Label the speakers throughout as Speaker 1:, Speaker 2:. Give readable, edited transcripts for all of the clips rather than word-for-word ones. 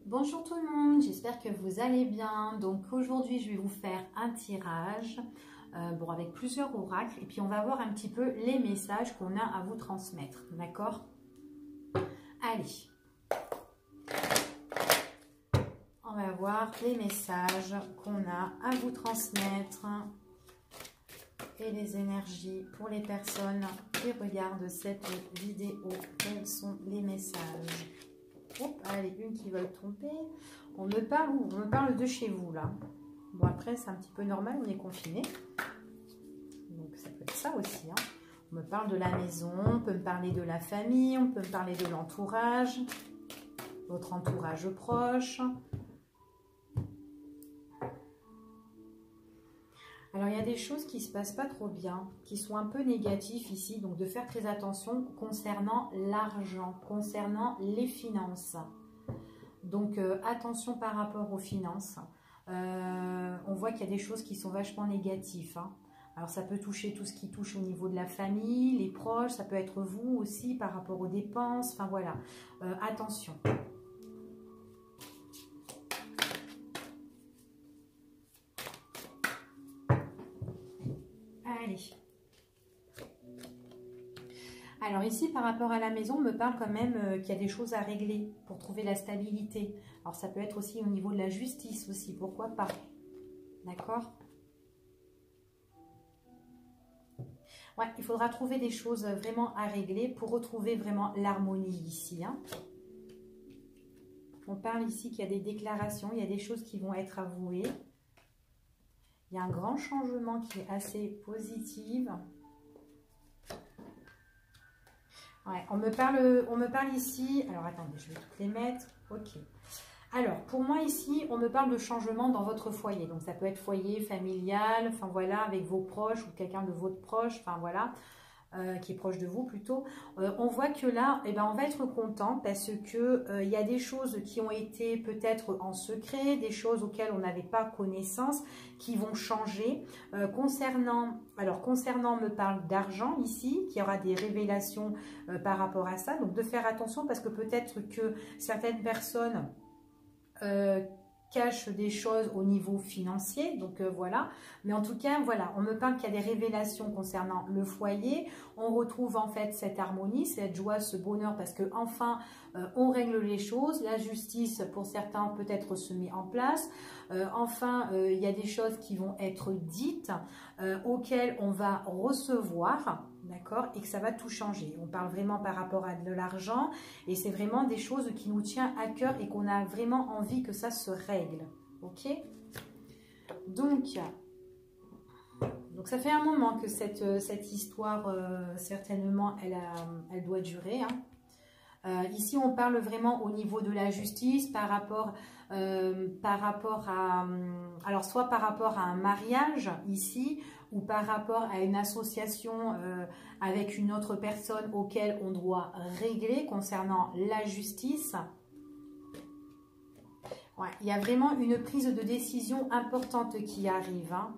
Speaker 1: Bonjour tout le monde, j'espère que vous allez bien. Donc aujourd'hui je vais vous faire un tirage avec plusieurs oracles et puis on va voir un petit peu les messages qu'on a à vous transmettre, d'accord? Allez, on va voir les messages qu'on a à vous transmettre et les énergies pour les personnes qui regardent cette vidéo. Quels sont les messages? Oh, allez, une qui veut le tromper. On me parle où? On me parle de chez vous, là. Bon, après, c'est un petit peu normal, on est confiné. Donc, ça peut être ça aussi. Hein. On me parle de la maison, on peut me parler de la famille, on peut me parler de l'entourage, votre entourage proche. Alors, il y a des choses qui ne se passent pas trop bien, qui sont un peu négatives ici. Donc, de faire très attention concernant l'argent, concernant les finances. Donc, attention par rapport aux finances. On voit qu'il y a des choses qui sont vachement négatives. Hein. Alors, ça peut toucher tout ce qui touche au niveau de la famille, les proches. Ça peut être vous aussi par rapport aux dépenses. Enfin, voilà. Attention. Allez. Alors ici, par rapport à la maison, on me parle quand même qu'il y a des choses à régler pour trouver la stabilité. Alors ça peut être aussi au niveau de la justice aussi, pourquoi pas. D'accord? Ouais, il faudra trouver des choses vraiment à régler pour retrouver vraiment l'harmonie ici. Hein. On parle ici qu'il y a des déclarations, il y a des choses qui vont être avouées. Il y a un grand changement qui est assez positif. Ouais, on me parle ici. Alors, attendez, je vais toutes les mettre. Ok. Alors, pour moi ici, on me parle de changement dans votre foyer. Donc, ça peut être foyer familial, enfin voilà, avec vos proches ou quelqu'un de votre proche, enfin voilà, qui est proche de vous plutôt. On voit que là, eh ben, on va être content parce que il y a des choses qui ont été peut-être en secret, des choses auxquelles on n'avait pas connaissance, qui vont changer. Concernant, on me parle d'argent ici, qu'il y aura des révélations par rapport à ça. Donc, de faire attention parce que peut-être que certaines personnes cache des choses au niveau financier, donc voilà, mais en tout cas voilà, on me parle qu'il y a des révélations concernant le foyer, on retrouve en fait cette harmonie, cette joie, ce bonheur parce que enfin on règle les choses, la justice pour certains peut-être se met en place, enfin il y a des choses qui vont être dites auxquelles on va recevoir, d'accord, et que ça va tout changer. On parle vraiment par rapport à de l'argent et c'est vraiment des choses qui nous tiennent à cœur et qu'on a vraiment envie que ça se règle. Ok? Donc ça fait un moment que cette histoire, certainement, elle doit durer. Hein. Ici, on parle vraiment au niveau de la justice par rapport à... Alors, soit par rapport à un mariage, ici, ou par rapport à une association avec une autre personne auquel on doit régler concernant la justice. Ouais, il y a vraiment une prise de décision importante qui arrive. Hein.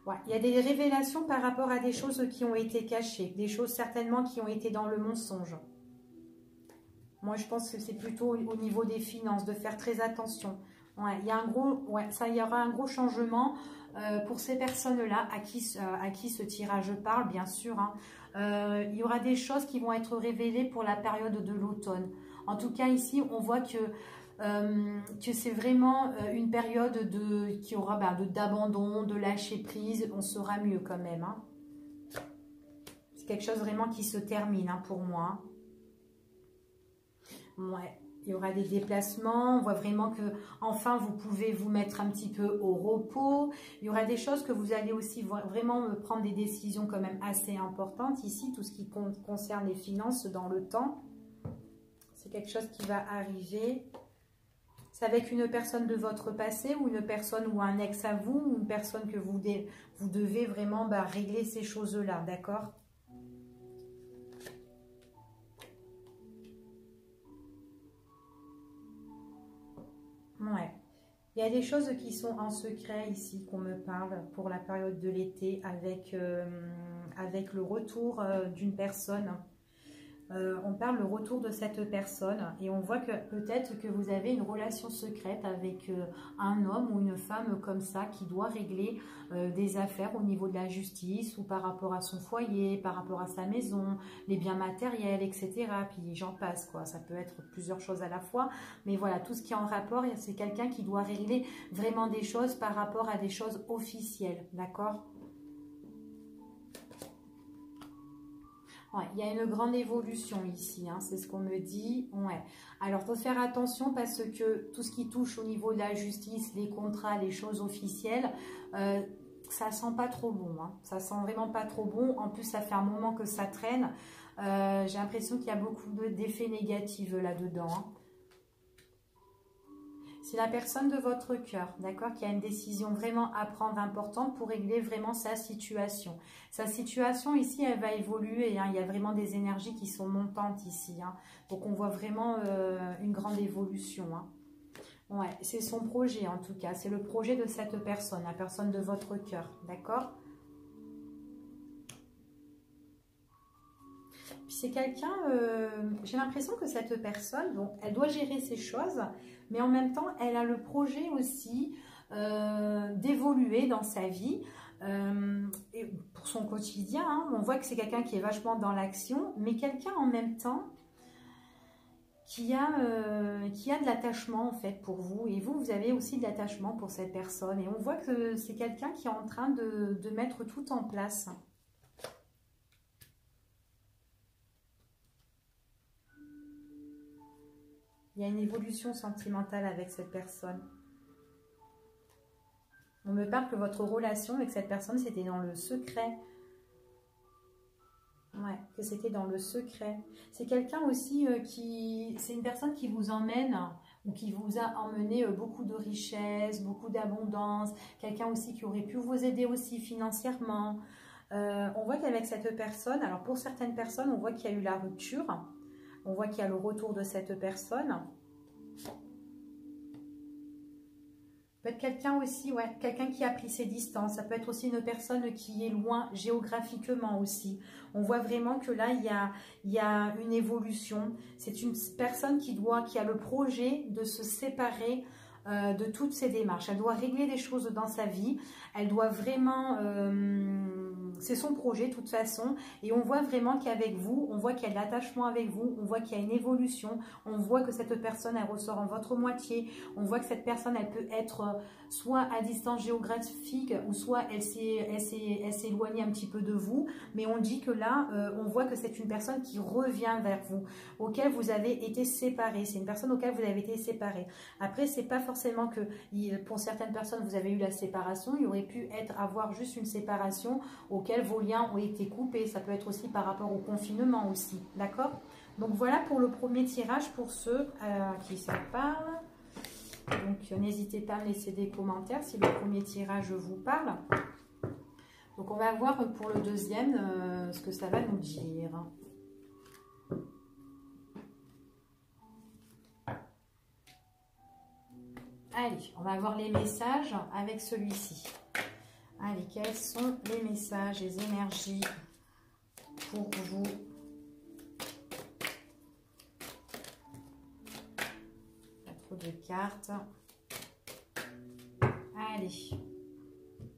Speaker 1: Ouais, il y a des révélations par rapport à des choses qui ont été cachées, des choses certainement qui ont été dans le mensonge. Moi, je pense que c'est plutôt au niveau des finances, de faire très attention. Ouais, il y aura un gros changement pour ces personnes-là à qui ce tirage parle, bien sûr. Hein. Il y aura des choses qui vont être révélées pour la période de l'automne. En tout cas, ici, on voit que c'est vraiment une période qui aura d'abandon, de lâcher prise. On sera mieux quand même. Hein. C'est quelque chose vraiment qui se termine hein, pour moi. Ouais. Il y aura des déplacements, on voit vraiment que enfin vous pouvez vous mettre un petit peu au repos. Il y aura des choses que vous allez aussi vraiment prendre des décisions quand même assez importantes ici, tout ce qui concerne les finances dans le temps. C'est quelque chose qui va arriver. C'est avec une personne de votre passé ou une personne ou un ex à vous ou une personne que vous devez vraiment régler ces choses-là, d'accord ? Ouais. Il y a des choses qui sont en secret ici qu'on me parle pour la période de l'été avec le retour d'une personne On parle le retour de cette personne et on voit que peut-être que vous avez une relation secrète avec un homme ou une femme comme ça qui doit régler des affaires au niveau de la justice ou par rapport à son foyer, par rapport à sa maison, les biens matériels, etc. Puis j'en passe, quoi. Ça peut être plusieurs choses à la fois, mais voilà, tout ce qui est en rapport, c'est quelqu'un qui doit régler vraiment des choses par rapport à des choses officielles, d'accord ? Ouais, il y a une grande évolution ici, hein, c'est ce qu'on me dit. Ouais. Alors, il faut faire attention parce que tout ce qui touche au niveau de la justice, les contrats, les choses officielles, ça sent pas trop bon. Hein. Ça sent vraiment pas trop bon. En plus, ça fait un moment que ça traîne. J'ai l'impression qu'il y a beaucoup d'effets négatifs là-dedans. Hein. C'est la personne de votre cœur, d'accord, qui a une décision vraiment à prendre importante pour régler vraiment sa situation. Sa situation ici, elle va évoluer. Hein. Il y a vraiment des énergies qui sont montantes ici. Hein. Donc, on voit vraiment une grande évolution. Hein. Ouais, c'est son projet en tout cas. C'est le projet de cette personne, la personne de votre cœur, d'accord? Puis c'est quelqu'un, j'ai l'impression que cette personne, bon, elle doit gérer ses choses, mais en même temps, elle a le projet aussi d'évoluer dans sa vie. Et pour son quotidien, hein, on voit que c'est quelqu'un qui est vachement dans l'action, mais quelqu'un en même temps qui a de l'attachement en fait pour vous. Et vous avez aussi de l'attachement pour cette personne. Et on voit que c'est quelqu'un qui est en train de mettre tout en place. Il y a une évolution sentimentale avec cette personne. On me parle que votre relation avec cette personne, c'était dans le secret. Ouais, que c'était dans le secret. C'est quelqu'un aussi c'est une personne qui vous emmène ou qui vous a emmené beaucoup de richesse, beaucoup d'abondance. Quelqu'un aussi qui aurait pu vous aider aussi financièrement. On voit qu'avec cette personne, alors pour certaines personnes, on voit qu'il y a eu la rupture. On voit qu'il y a le retour de cette personne. Peut être quelqu'un aussi, ouais, quelqu'un qui a pris ses distances. Ça peut être aussi une personne qui est loin géographiquement aussi. On voit vraiment que là, il y a une évolution. C'est une personne qui a le projet de se séparer de toutes ces démarches. Elle doit régler des choses dans sa vie. Elle doit vraiment... c'est son projet de toute façon. Et on voit vraiment qu'avec vous, on voit qu'il y a de l'attachement avec vous. On voit qu'il y a une évolution. On voit que cette personne, elle ressort en votre moitié. On voit que cette personne, elle peut être soit à distance géographique ou soit elle s'est éloignée un petit peu de vous. Mais on dit que là, on voit que c'est une personne qui revient vers vous, auquel vous avez été séparés. C'est une personne auquel vous avez été séparés. Après, c'est pas forcément que pour certaines personnes, vous avez eu la séparation. Il aurait pu avoir juste une séparation auquel vos liens ont été coupés. Ça peut être aussi par rapport au confinement aussi. D'accord? Donc voilà pour le premier tirage pour ceux à qui ça parle. Donc n'hésitez pas à me laisser des commentaires si le premier tirage vous parle. Donc on va voir pour le deuxième ce que ça va nous dire. Allez, on va voir les messages avec celui-ci. Allez, quels sont les messages, les énergies pour vous? Pas trop de cartes. Allez,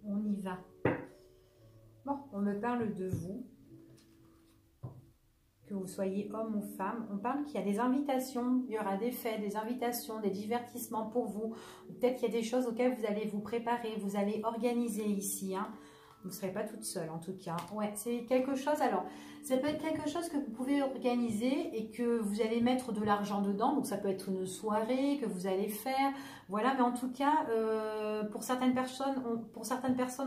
Speaker 1: on y va. Bon, on me parle de vous. Que vous soyez homme ou femme, on parle qu'il y a des invitations, il y aura des fêtes, des invitations, des divertissements pour vous. Peut-être qu'il y a des choses auxquelles vous allez vous préparer, vous allez organiser ici. Hein. Vous ne serez pas toute seule en tout cas. Ouais, c'est quelque chose, alors, ça peut être quelque chose que vous pouvez organiser et que vous allez mettre de l'argent dedans. Donc ça peut être une soirée que vous allez faire. Voilà, mais en tout cas, pour certaines personnes,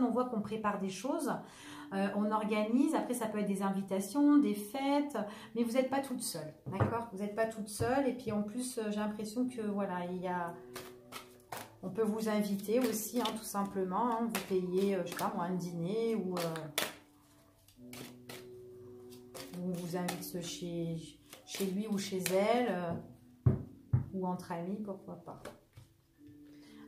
Speaker 1: on voit qu'on prépare des choses. On organise, après ça peut être des invitations, des fêtes, mais vous n'êtes pas toute seule, d'accord? Vous n'êtes pas toute seule et puis en plus j'ai l'impression que voilà, on peut vous inviter aussi, hein, tout simplement, hein, vous payez, je sais pas moi, un dîner ou on vous invite chez lui ou chez elle ou entre amis, pourquoi pas.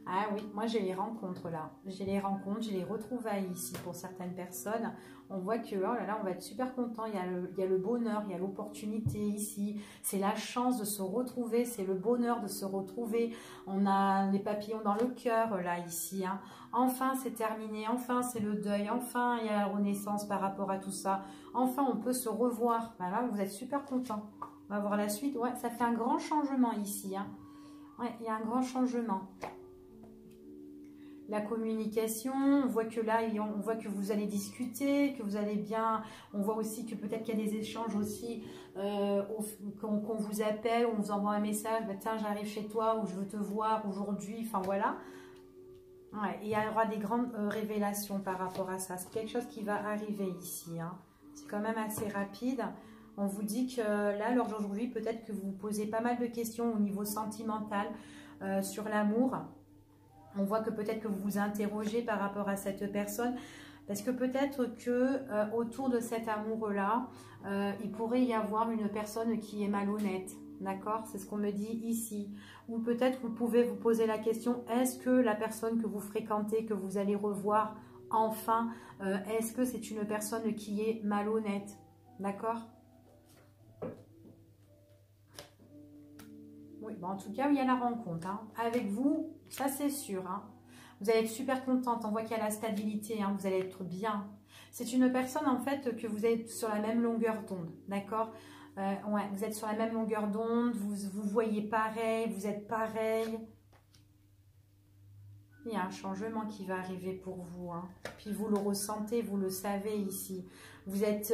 Speaker 1: Ah oui, moi j'ai les rencontres là. J'ai les rencontres, j'ai les retrouvailles ici pour certaines personnes. On voit que, oh là là, on va être super content. Il y a le bonheur, il y a l'opportunité ici. C'est la chance de se retrouver, c'est le bonheur de se retrouver. On a les papillons dans le cœur là, ici. Hein. Enfin, c'est terminé. Enfin, c'est le deuil. Enfin, il y a la renaissance par rapport à tout ça. Enfin, on peut se revoir. Voilà, vous êtes super content. On va voir la suite. Ouais, ça fait un grand changement ici. Hein. Ouais, il y a un grand changement. La communication, on voit que là, on voit que vous allez discuter, que vous allez bien. On voit aussi que peut-être qu'il y a des échanges aussi, qu'on vous appelle, on vous envoie un message, bah, tiens, j'arrive chez toi, ou je veux te voir aujourd'hui, enfin voilà. Ouais, il y aura des grandes révélations par rapport à ça. C'est quelque chose qui va arriver ici. Hein. C'est quand même assez rapide. On vous dit que là, lors d'aujourd'hui, peut-être que vous vous posez pas mal de questions au niveau sentimental sur l'amour. On voit que peut-être que vous vous interrogez par rapport à cette personne, parce que peut-être que autour de cet amour-là, il pourrait y avoir une personne qui est malhonnête, d'accord? C'est ce qu'on me dit ici. Ou peut-être vous pouvez vous poser la question, est-ce que la personne que vous fréquentez, que vous allez revoir enfin, est-ce que c'est une personne qui est malhonnête, d'accord? Oui, bon, en tout cas, il y a la rencontre. Hein. Avec vous, ça c'est sûr. Hein. Vous allez être super contente. On voit qu'il y a la stabilité. Hein. Vous allez être bien. C'est une personne, en fait, que vous êtes sur la même longueur d'onde. D'accord? Ouais, vous êtes sur la même longueur d'onde. Vous voyez pareil. Vous êtes pareil. Il y a un changement qui va arriver pour vous. Hein. Puis vous le ressentez, vous le savez ici. Vous êtes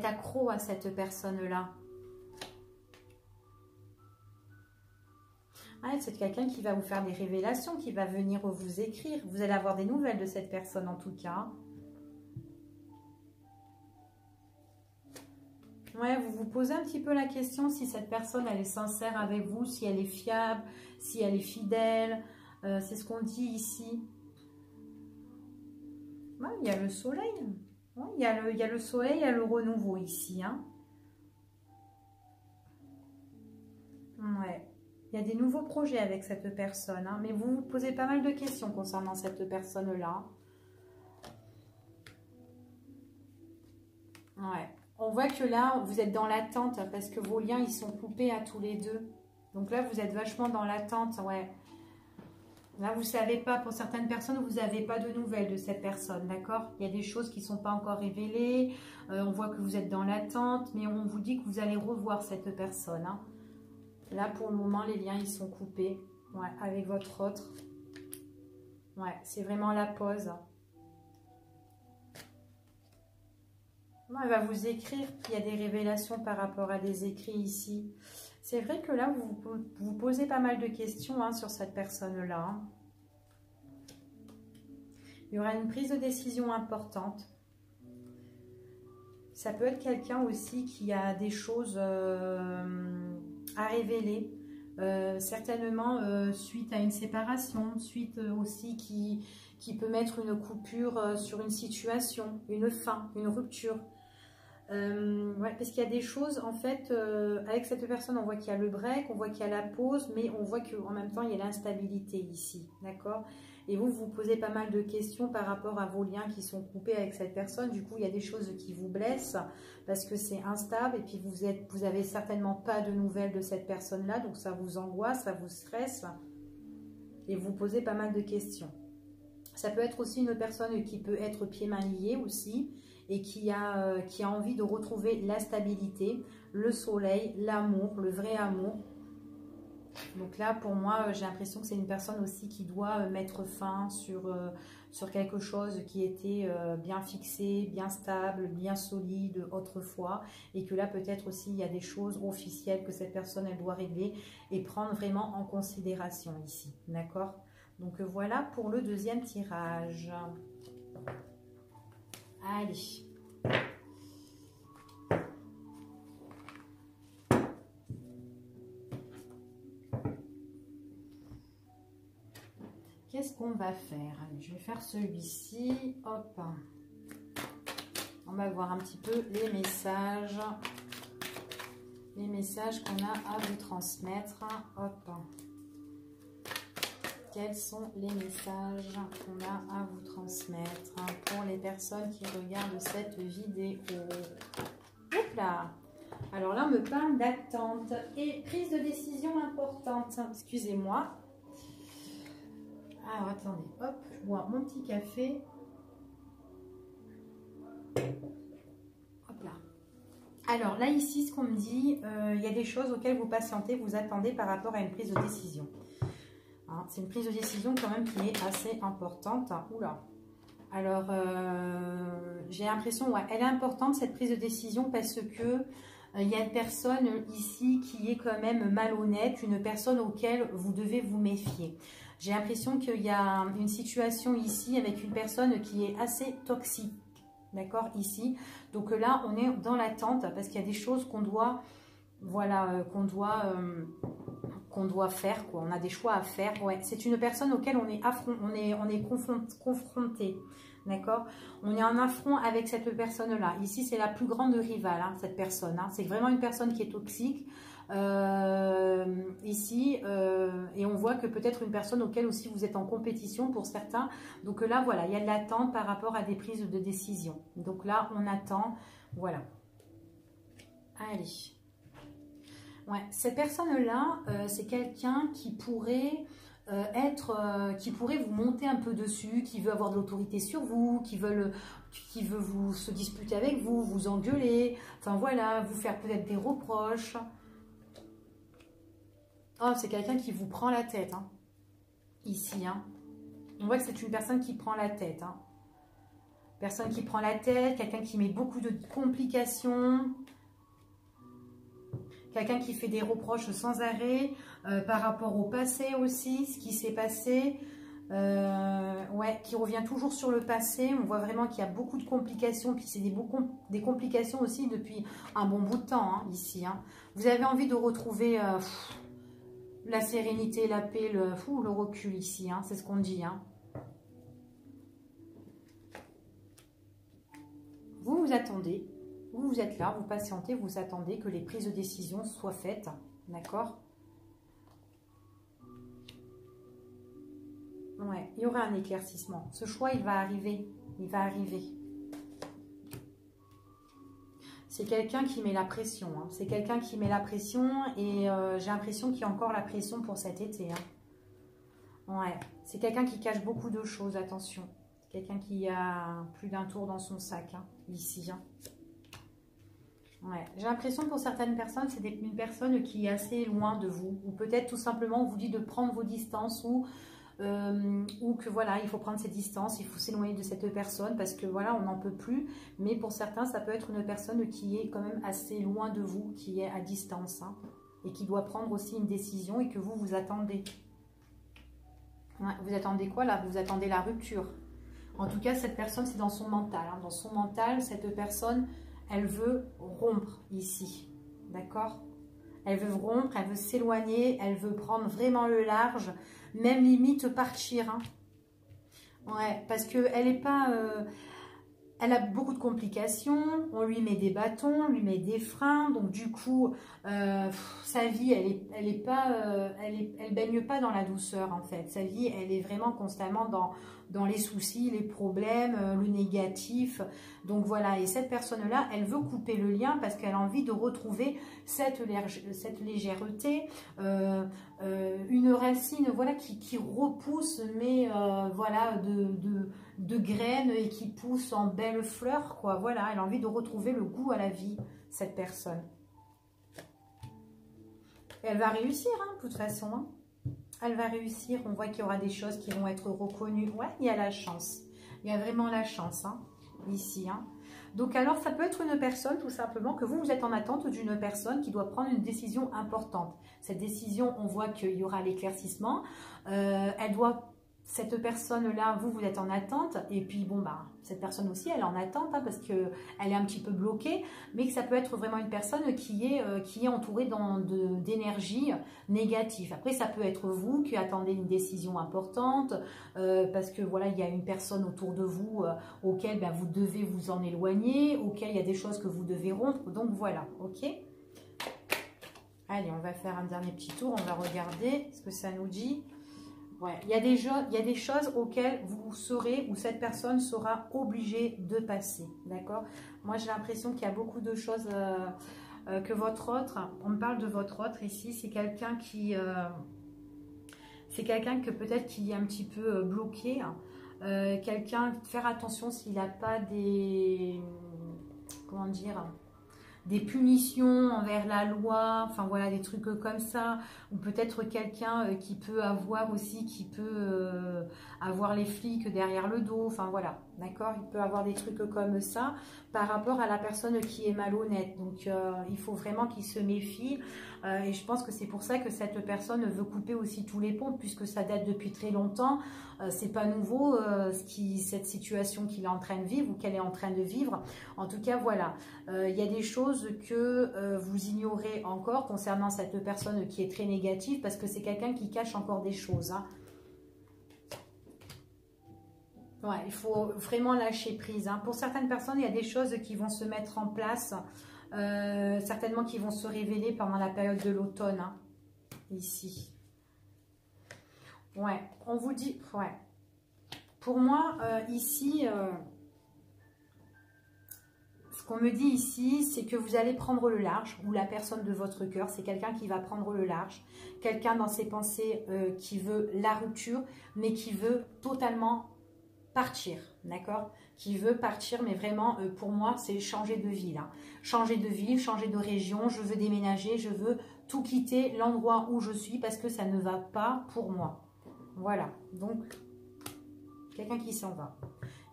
Speaker 1: accro à cette personne-là. Ah, c'est quelqu'un qui va vous faire des révélations, qui va venir vous écrire. Vous allez avoir des nouvelles de cette personne en tout cas. Ouais, vous vous posez un petit peu la question si cette personne elle est sincère avec vous, si elle est fiable, si elle est fidèle. C'est ce qu'on dit ici. Ouais, il y a le soleil. Ouais, il y a le soleil, il y a le renouveau ici. Hein. Ouais. Il y a des nouveaux projets avec cette personne, hein, mais vous vous posez pas mal de questions concernant cette personne-là. Ouais. On voit que là, vous êtes dans l'attente parce que vos liens, ils sont coupés à tous les deux. Donc là, vous êtes vachement dans l'attente, ouais. Là, vous ne savez pas, pour certaines personnes, vous n'avez pas de nouvelles de cette personne, d'accord? Il y a des choses qui ne sont pas encore révélées. On voit que vous êtes dans l'attente, mais on vous dit que vous allez revoir cette personne, hein. Là, pour le moment, les liens, ils sont coupés. Ouais, avec votre autre. Ouais, c'est vraiment la pause. Ouais, elle va vous écrire. Il y a des révélations par rapport à des écrits ici. C'est vrai que là, vous posez pas mal de questions hein, sur cette personne-là. Hein. Il y aura une prise de décision importante. Ça peut être quelqu'un aussi qui a des choses à révéler, certainement suite à une séparation, suite aussi qui peut mettre une coupure sur une situation, une fin, une rupture. Ouais, parce qu'il y a des choses, en fait, avec cette personne, on voit qu'il y a le break, on voit qu'il y a la pause, mais on voit qu'en même temps, il y a l'instabilité ici, d'accord? Et vous, vous posez pas mal de questions par rapport à vos liens qui sont coupés avec cette personne. Du coup, il y a des choses qui vous blessent parce que c'est instable et puis vous avez certainement pas de nouvelles de cette personne-là. Donc, ça vous angoisse, ça vous stresse et vous posez pas mal de questions. Ça peut être aussi une personne qui peut être pieds-mains liés aussi et qui a envie de retrouver la stabilité, le soleil, l'amour, le vrai amour. Donc là, pour moi, j'ai l'impression que c'est une personne aussi qui doit mettre fin sur quelque chose qui était bien fixé, bien stable, bien solide autrefois. Et que là, peut-être aussi, il y a des choses officielles que cette personne, elle doit régler et prendre vraiment en considération ici. D'accord? Donc voilà pour le deuxième tirage. Allez. Qu'est-ce qu'on va faire? Allez, je vais faire celui-ci. Hop. On va voir un petit peu les messages. Les messages qu'on a à vous transmettre. Hop. Quels sont les messages qu'on a à vous transmettre pour les personnes qui regardent cette vidéo? Hop là! Alors là, on me parle d'attente et prise de décision importante. Excusez-moi. Alors, attendez. Hop, je bois mon petit café. Hop là. Alors là, ici, ce qu'on me dit, il y a des choses auxquelles vous patientez, vous attendez par rapport à une prise de décision. Hein, c'est une prise de décision quand même qui est assez importante. Oula. Alors, j'ai l'impression, ouais, elle est importante cette prise de décision parce que il y a une personne ici qui est quand même malhonnête, une personne auquel vous devez vous méfier. J'ai l'impression qu'il y a une situation ici avec une personne qui est assez toxique, d'accord, ici. Donc là, on est dans l'attente parce qu'il y a des choses qu'on doit, voilà, qu'on doit faire, quoi. On a des choix à faire. Ouais, c'est une personne auquel on est confronté. D'accord? On est en affront avec cette personne-là. Ici, c'est la plus grande rivale, hein, cette personne. Hein. C'est vraiment une personne qui est toxique. Ici, et on voit que peut-être une personne auquel aussi vous êtes en compétition pour certains. Donc là, voilà, il y a de l'attente par rapport à des prises de décision. Donc là, on attend. Voilà. Allez. Ouais, cette personne-là, c'est quelqu'un qui pourrait... qui pourrait vous monter un peu dessus, qui veut avoir de l'autorité sur vous, qui veut vous se disputer avec vous, vous engueuler, enfin voilà, vous faire peut-être des reproches. Oh, c'est quelqu'un qui vous prend la tête, hein. Ici, hein. On voit que c'est une personne qui prend la tête, hein. Personne qui prend la tête, quelqu'un qui met beaucoup de complications. Quelqu'un qui fait des reproches sans arrêt par rapport au passé aussi, ce qui s'est passé. Ouais, qui revient toujours sur le passé. On voit vraiment qu'il y a beaucoup de complications. Puis c'est des complications aussi depuis un bon bout de temps, hein, ici. Hein. Vous avez envie de retrouver la sérénité, la paix, le recul ici. Hein, c'est ce qu'on dit. Hein. Vous attendez. Vous êtes là, vous patientez, vous attendez que les prises de décision soient faites. D'accord? Ouais, il y aura un éclaircissement. Ce choix, il va arriver. Il va arriver. C'est quelqu'un qui met la pression. Hein. C'est quelqu'un qui met la pression et j'ai l'impression qu'il y a encore la pression pour cet été. Hein. Ouais, c'est quelqu'un qui cache beaucoup de choses, attention. C'est quelqu'un qui a plus d'un tour dans son sac, hein, ici. Hein. Ouais. J'ai l'impression pour certaines personnes, c'est une personne qui est assez loin de vous. Ou peut-être tout simplement on vous dit de prendre vos distances ou que voilà, il faut prendre ses distances, il faut s'éloigner de cette personne parce que voilà, on n'en peut plus. Mais pour certains, ça peut être une personne qui est quand même assez loin de vous, qui est à distance. Hein, et qui doit prendre aussi une décision et que vous attendez. Ouais, vous attendez quoi là? Vous attendez la rupture. En tout cas, cette personne, c'est dans son mental. Hein. Dans son mental, cette personne... Elle veut rompre ici, d'accord? Elle veut rompre, elle veut s'éloigner, elle veut prendre vraiment le large, même limite partir. Hein. Ouais, parce qu'elle n'est pas... elle a beaucoup de complications, on lui met des bâtons, on lui met des freins, donc du coup, sa vie, elle baigne pas dans la douceur en fait. Sa vie, elle est vraiment constamment dans les soucis, les problèmes, le négatif. Donc voilà, et cette personne-là, elle veut couper le lien parce qu'elle a envie de retrouver cette légèreté, une racine voilà, qui repousse, mais voilà, de graines et qui pousse en belles fleurs, quoi. Voilà, elle a envie de retrouver le goût à la vie, cette personne. Et elle va réussir, hein, de toute façon. Hein. Elle va réussir. On voit qu'il y aura des choses qui vont être reconnues. Ouais, il y a la chance. Il y a vraiment la chance, hein, ici. Hein. Donc, alors, ça peut être une personne, tout simplement, que vous êtes en attente d'une personne qui doit prendre une décision importante. Cette décision, on voit qu'il y aura l'éclaircissement. Elle doit... Cette personne-là, vous êtes en attente. Et puis, bon, bah, cette personne aussi, elle est en attente hein, parce qu'elle est un petit peu bloquée. Mais que ça peut être vraiment une personne qui est entourée d'énergie négative. Après, ça peut être vous qui attendez une décision importante parce que, voilà, il y a une personne autour de vous auquel bah, vous devez vous en éloigner, auquel il y a des choses que vous devez rompre. Donc, voilà, ok? Allez, on va faire un dernier petit tour. On va regarder ce que ça nous dit. Ouais, il y a des choses auxquelles vous serez, ou cette personne sera obligée de passer, d'accord? Moi, j'ai l'impression qu'il y a beaucoup de choses que votre autre, on me parle de votre autre ici, c'est quelqu'un qui... c'est quelqu'un que peut-être qui est un petit peu bloqué, hein. Quelqu'un, faire attention s'il n'a pas des... Comment dire, des punitions envers la loi, enfin voilà, des trucs comme ça, ou peut-être quelqu'un qui peut avoir aussi, qui peut avoir les flics derrière le dos, enfin voilà, d'accord, il peut avoir des trucs comme ça par rapport à la personne qui est malhonnête, donc il faut vraiment qu'il se méfie, et je pense que c'est pour ça que cette personne veut couper aussi tous les ponts, puisque ça date depuis très longtemps, c'est pas nouveau cette situation qu'il est en train de vivre ou qu'elle est en train de vivre, en tout cas voilà, il y a des choses que vous ignorez encore concernant cette personne qui est très négative, parce que c'est quelqu'un qui cache encore des choses, hein. Ouais, il faut vraiment lâcher prise, hein. Pour certaines personnes, il y a des choses qui vont se mettre en place, certainement qui vont se révéler pendant la période de l'automne, hein, ici. Ouais, on vous dit, ouais. Pour moi, ici, ce qu'on me dit ici, c'est que vous allez prendre le large, ou la personne de votre cœur, c'est quelqu'un qui va prendre le large, quelqu'un dans ses pensées qui veut la rupture, mais qui veut totalement partir, d'accord? Qui veut partir, mais vraiment, pour moi, c'est changer de ville, hein. Changer de ville, changer de région, je veux déménager, je veux tout quitter l'endroit où je suis, parce que ça ne va pas pour moi. Voilà, donc, quelqu'un qui s'en va.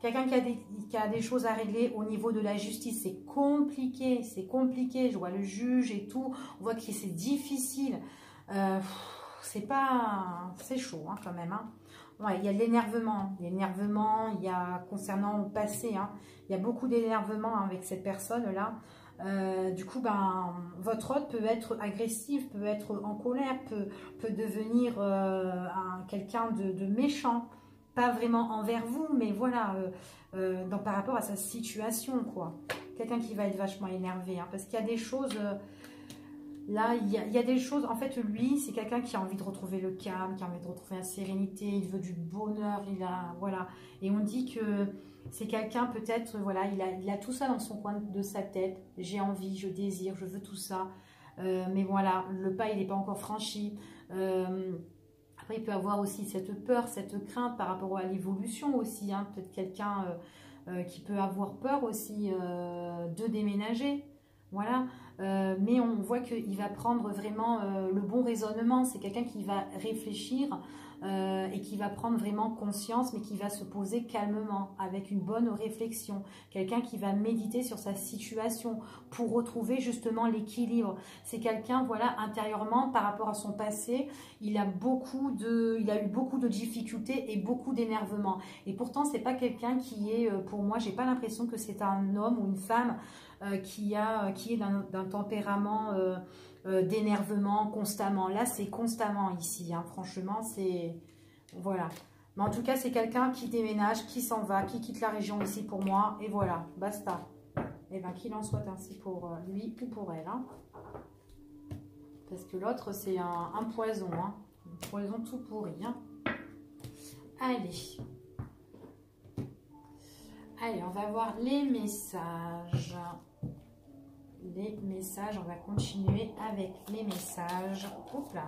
Speaker 1: Quelqu'un qui a des choses à régler au niveau de la justice, c'est compliqué, je vois le juge et tout, on voit que c'est difficile, c'est chaud, hein, quand même, hein. Ouais, il y a de l'énervement, il y a concernant le passé, hein, il y a beaucoup d'énervement avec cette personne-là. Du coup, ben, votre autre peut être agressif, peut être en colère, peut devenir quelqu'un de méchant. Pas vraiment envers vous, mais voilà, par rapport à sa situation, quoi. Quelqu'un qui va être vachement énervé, hein, parce qu'il y a des choses... là, il y a des choses... En fait, lui, c'est quelqu'un qui a envie de retrouver le calme, qui a envie de retrouver la sérénité, il veut du bonheur, voilà. Et on dit que c'est quelqu'un, peut-être, voilà, il a tout ça dans son coin de sa tête. J'ai envie, je désire, je veux tout ça. Mais voilà, le pas, il n'est pas encore franchi. Après, il peut avoir aussi cette peur, cette crainte par rapport à l'évolution aussi, hein. Peut-être quelqu'un qui peut avoir peur aussi de déménager. Voilà. Mais on voit qu'il va prendre vraiment le bon raisonnement. C'est quelqu'un qui va réfléchir et qui va prendre vraiment conscience, mais qui va se poser calmement, avec une bonne réflexion. Quelqu'un qui va méditer sur sa situation pour retrouver justement l'équilibre. C'est quelqu'un, voilà, intérieurement, par rapport à son passé, il a eu beaucoup de difficultés et beaucoup d'énervement. Et pourtant, c'est pas quelqu'un qui est, pour moi, j'ai pas l'impression que c'est un homme ou une femme qui est d'un tempérament d'énervement constamment. Là, c'est constamment ici, hein. Franchement, c'est... Voilà. Mais en tout cas, c'est quelqu'un qui déménage, qui s'en va, qui quitte la région ici pour moi. Et voilà, basta. Et bien, qu'il en soit ainsi pour lui ou pour elle, hein. Parce que l'autre, c'est un poison, hein. Un poison tout pourri, hein. Allez. Allez, on va voir les messages. Les messages, on va continuer avec les messages. Hop là.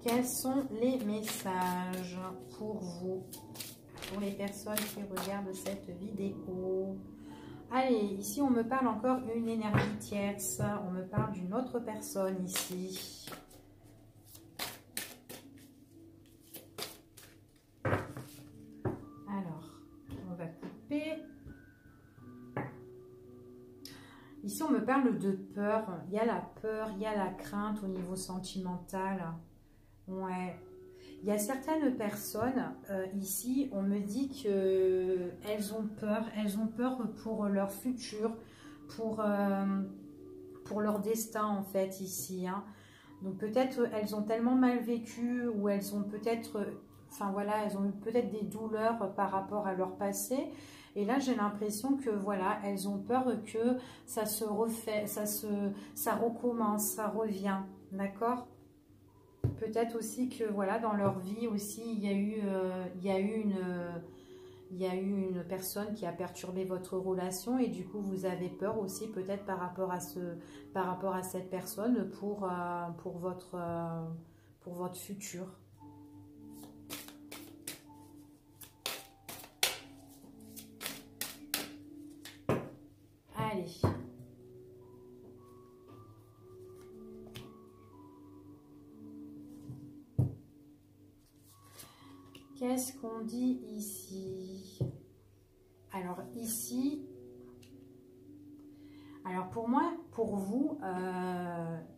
Speaker 1: Quels sont les messages pour vous, pour les personnes qui regardent cette vidéo? Allez, ici on me parle encore une énergie tierce, on me parle d'une autre personne ici. Alors, on va couper. Ici on me parle de peur, il y a la peur, il y a la crainte au niveau sentimental. Ouais. Il y a certaines personnes, ici, on me dit qu'elles ont peur pour leur futur, pour leur destin, en fait, ici, hein. Donc, peut-être, elles ont tellement mal vécu, ou elles ont peut-être, enfin, voilà, elles ont eu peut-être des douleurs par rapport à leur passé, Et là, j'ai l'impression que voilà, elles ont peur que ça se refait, ça recommence, ça revient, d'accord? Peut-être aussi que voilà, dans leur vie aussi, il y a eu une personne qui a perturbé votre relation et du coup, vous avez peur aussi peut-être par rapport à cette personne pour votre futur. Allez. Qu'est-ce qu'on dit ici? Alors ici, alors pour moi, pour vous,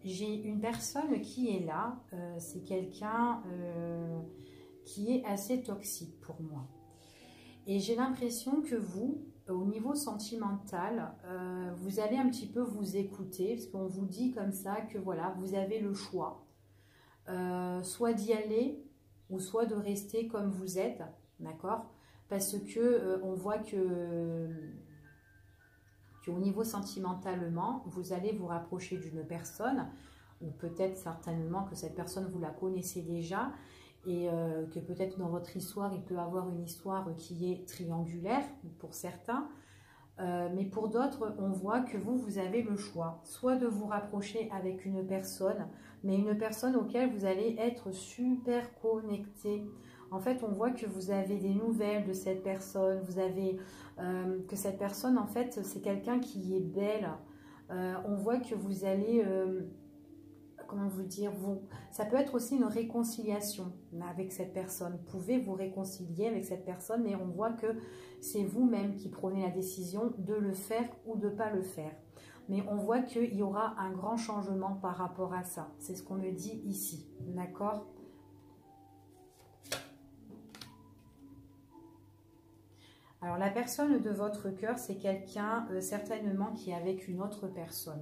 Speaker 1: j'ai une personne qui est là. C'est quelqu'un qui est assez toxique pour moi. Et j'ai l'impression que vous, au niveau sentimental, vous allez un petit peu vous écouter, parce qu'on vous dit comme ça que voilà, vous avez le choix, soit d'y aller, ou soit de rester comme vous êtes, d'accord? Parce que on voit qu'au niveau sentimentalement, vous allez vous rapprocher d'une personne, ou peut-être certainement que cette personne, vous la connaissez déjà, et que peut-être dans votre histoire, il peut y avoir une histoire qui est triangulaire, pour certains, mais pour d'autres, on voit que vous avez le choix, soit de vous rapprocher avec une personne, mais une personne auquel vous allez être super connecté. En fait, on voit que vous avez des nouvelles de cette personne, vous avez que cette personne, en fait, c'est quelqu'un qui est belle. On voit que vous allez, comment vous dire, ça peut être aussi une réconciliation avec cette personne. Vous pouvez vous réconcilier avec cette personne, mais on voit que c'est vous-même qui prenez la décision de le faire ou de ne pas le faire. Mais on voit qu'il y aura un grand changement par rapport à ça. C'est ce qu'on me dit ici, d'accord? Alors la personne de votre cœur, c'est quelqu'un certainement qui est avec une autre personne.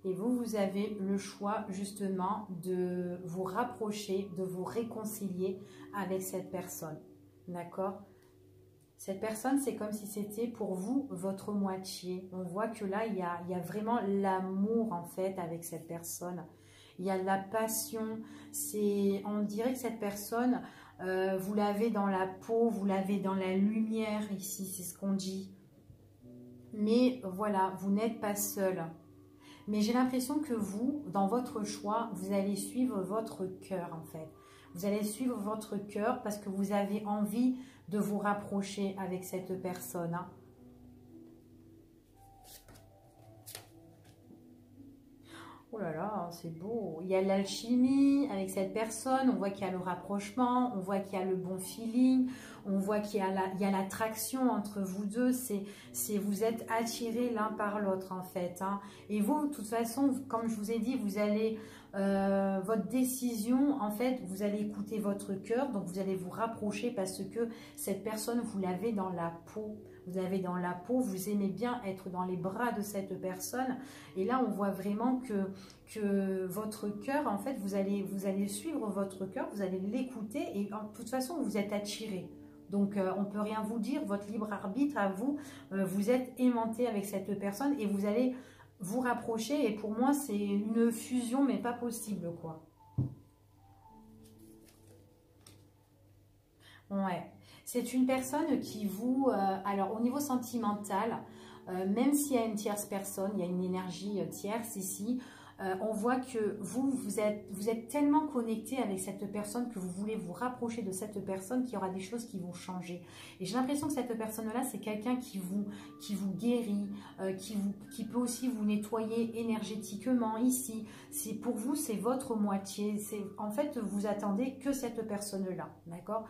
Speaker 1: Et vous avez le choix justement de vous rapprocher, de vous réconcilier avec cette personne. D'accord? Cette personne, c'est comme si c'était pour vous votre moitié. On voit que là, il y a vraiment l'amour en fait avec cette personne. Il y a la passion. On dirait que cette personne, vous l'avez dans la peau, vous l'avez dans la lumière ici, c'est ce qu'on dit. Mais voilà, vous n'êtes pas seul. Mais j'ai l'impression que vous, dans votre choix, vous allez suivre votre cœur en fait. Vous allez suivre votre cœur parce que vous avez envie de vous rapprocher avec cette personne. Hein. Oh là là, c'est beau. Il y a l'alchimie avec cette personne. On voit qu'il y a le rapprochement. On voit qu'il y a le bon feeling. On voit qu'il y a l'attraction entre vous deux. Vous êtes attirés l'un par l'autre en fait. Hein. Et vous, de toute façon, comme je vous ai dit, vous allez... votre décision, en fait, vous allez écouter votre cœur. Donc, vous allez vous rapprocher parce que cette personne, vous l'avez dans la peau. Vous avez dans la peau, vous aimez bien être dans les bras de cette personne. Et là, on voit vraiment que votre cœur, en fait, vous allez suivre votre cœur, vous allez l'écouter et de toute façon, vous êtes attiré. Donc, on ne peut rien vous dire, votre libre arbitre à vous, vous êtes aimanté avec cette personne et vous allez vous rapprocher. Et pour moi, c'est une fusion, mais pas possible, quoi. Ouais. C'est une personne qui vous... alors, au niveau sentimental, même s'il y a une tierce personne, il y a une énergie tierce ici, on voit que vous êtes tellement connecté avec cette personne que vous voulez vous rapprocher de cette personne qu'il y aura des choses qui vont changer. Et j'ai l'impression que cette personne-là, c'est quelqu'un qui vous guérit, qui peut aussi vous nettoyer énergétiquement ici. Pour vous, c'est votre moitié. En fait, vous attendez que cette personne-là, d'accord ?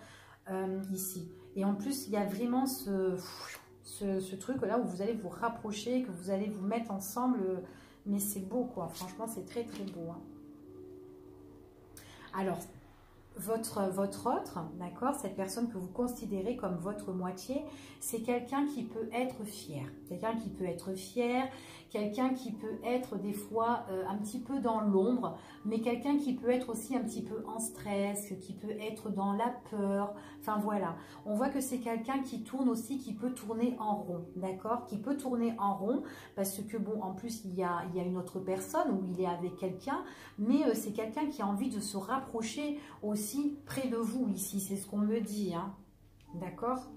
Speaker 1: Ici. Et en plus, il y a vraiment ce truc-là où vous allez vous rapprocher, que vous allez vous mettre ensemble. Mais c'est beau, quoi. Franchement, c'est très, très beau. Hein. Alors, votre autre, d'accord, cette personne que vous considérez comme votre moitié, c'est quelqu'un qui peut être fier. Quelqu'un qui peut être fier, quelqu'un qui peut être des fois un petit peu dans l'ombre, mais quelqu'un qui peut être aussi un petit peu en stress, qui peut être dans la peur. Enfin voilà, on voit que c'est quelqu'un qui tourne aussi, qui peut tourner en rond, d'accord, qui peut tourner en rond, parce que bon, en plus il y a une autre personne où il est avec quelqu'un, mais c'est quelqu'un qui a envie de se rapprocher aussi près de vous ici, c'est ce qu'on me dit, hein. D'accord?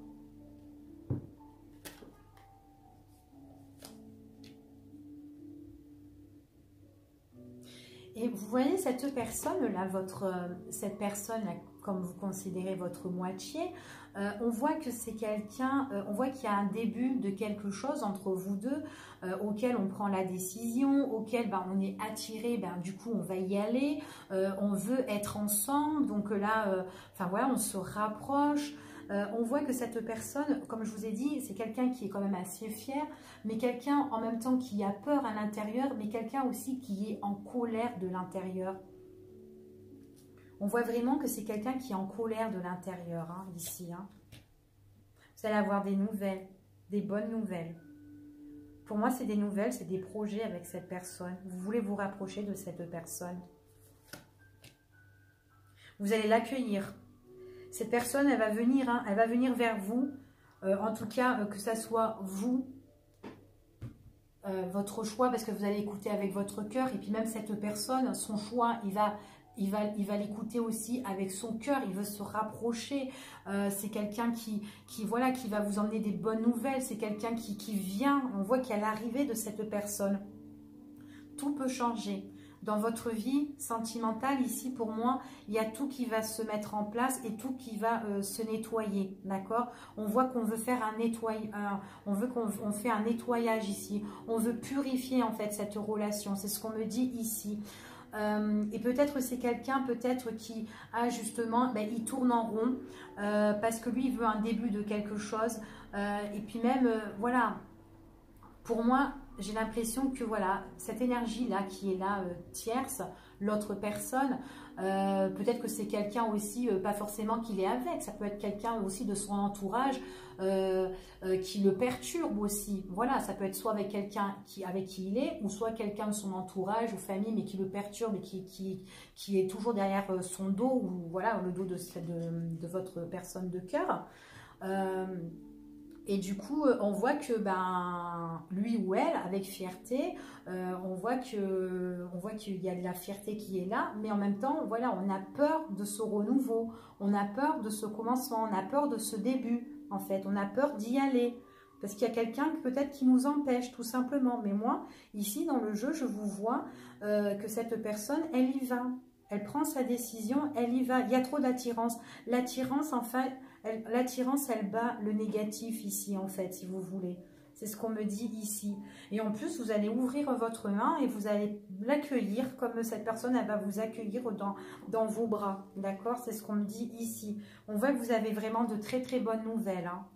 Speaker 1: Et vous voyez cette personne-là, cette personne-là, comme vous considérez votre moitié, on voit que c'est quelqu'un, on voit qu'il y a un début de quelque chose entre vous deux, auquel on prend la décision, auquel on est attiré, du coup on va y aller, on veut être ensemble, donc là, enfin voilà, on se rapproche. On voit que cette personne, comme je vous ai dit, c'est quelqu'un qui est quand même assez fier, mais quelqu'un en même temps qui a peur à l'intérieur, mais quelqu'un aussi qui est en colère de l'intérieur. On voit vraiment que c'est quelqu'un qui est en colère de l'intérieur, hein, ici. Hein. Vous allez avoir des nouvelles, des bonnes nouvelles. Pour moi, c'est des nouvelles, c'est des projets avec cette personne. Vous voulez vous rapprocher de cette personne. Vous allez l'accueillir. Cette personne, elle va venir, hein, elle va venir vers vous. En tout cas, que ça soit vous, votre choix, parce que vous allez écouter avec votre cœur. Et puis même cette personne, son choix, il va l'écouter aussi avec son cœur. Il veut se rapprocher. C'est quelqu'un qui va vous emmener des bonnes nouvelles. C'est quelqu'un qui vient. On voit qu'il y a l'arrivée de cette personne. Tout peut changer. Dans votre vie sentimentale, ici, pour moi, il y a tout qui va se mettre en place et tout qui va se nettoyer, d'accord? On voit qu'on veut faire un nettoyage, on fait un nettoyage ici. On veut purifier, en fait, cette relation. C'est ce qu'on me dit ici. Et peut-être c'est quelqu'un qui a justement, il tourne en rond parce que lui, il veut un début de quelque chose. Et puis même, voilà, pour moi, j'ai l'impression que voilà, cette énergie-là qui est là, tierce, l'autre personne, peut-être que c'est quelqu'un aussi, pas forcément qu'il est avec, ça peut être quelqu'un aussi de son entourage qui le perturbe aussi. Voilà, ça peut être soit avec quelqu'un avec qui il est, ou soit quelqu'un de son entourage ou famille, mais qui le perturbe et qui est toujours derrière son dos, ou voilà, le dos de votre personne de cœur. Et du coup, on voit que lui ou elle, avec fierté, on voit qu'il y a de la fierté qui est là, mais en même temps, voilà, on a peur de ce renouveau, on a peur de ce commencement, on a peur de ce début, en fait, on a peur d'y aller. Parce qu'il y a quelqu'un peut-être qui nous empêche, tout simplement. Mais moi, ici, dans le jeu, je vous vois que cette personne, elle y va. Elle prend sa décision, elle y va. Il y a trop d'attirance. L'attirance, en fait, l'attirance, elle bat le négatif ici, en fait, si vous voulez. C'est ce qu'on me dit ici. Et en plus, vous allez ouvrir votre main et vous allez l'accueillir comme cette personne, elle va vous accueillir dans vos bras. D'accord? C'est ce qu'on me dit ici. On voit que vous avez vraiment de très, très bonnes nouvelles. Hein.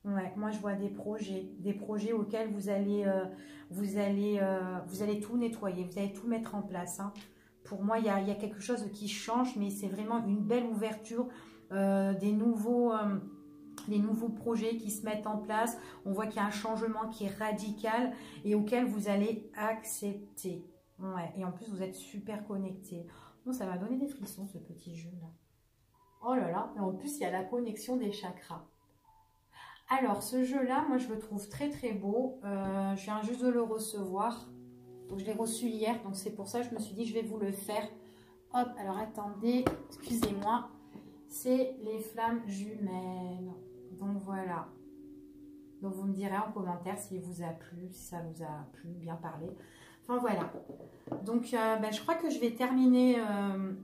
Speaker 1: Ouais, moi, je vois des projets auxquels vous allez tout nettoyer, vous allez tout mettre en place. Hein. Pour moi, il y a quelque chose qui change, mais c'est vraiment une belle ouverture, des nouveaux projets qui se mettent en place. On voit qu'il y a un changement qui est radical et auquel vous allez accepter. Ouais, et en plus, vous êtes super connectés. Bon, ça m'a donné des frissons, ce petit jeu-là. Oh là là, et en plus, il y a la connexion des chakras. Alors, ce jeu-là, moi, je le trouve très, très beau. Je viens juste de le recevoir. Donc, je l'ai reçu hier, donc c'est pour ça que je me suis dit, je vais vous le faire. Hop, alors attendez, excusez-moi. C'est les flammes jumelles. Donc, voilà. Donc, vous me direz en commentaire s'il vous a plu, si ça vous a plu, bien parlé. Enfin, voilà. Donc, je crois que je vais terminer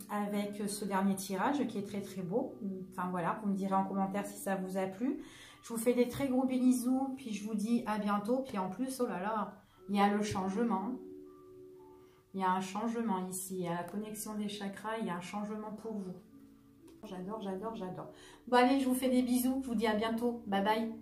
Speaker 1: avec ce dernier tirage qui est très, très beau. Enfin, voilà, vous me direz en commentaire si ça vous a plu. Je vous fais des très gros bisous, puis je vous dis à bientôt. Puis en plus, oh là là, il y a le changement. Il y a un changement ici. Il y a la connexion des chakras, il y a un changement pour vous. J'adore, j'adore, j'adore. Bon allez, je vous fais des bisous. Je vous dis à bientôt. Bye bye.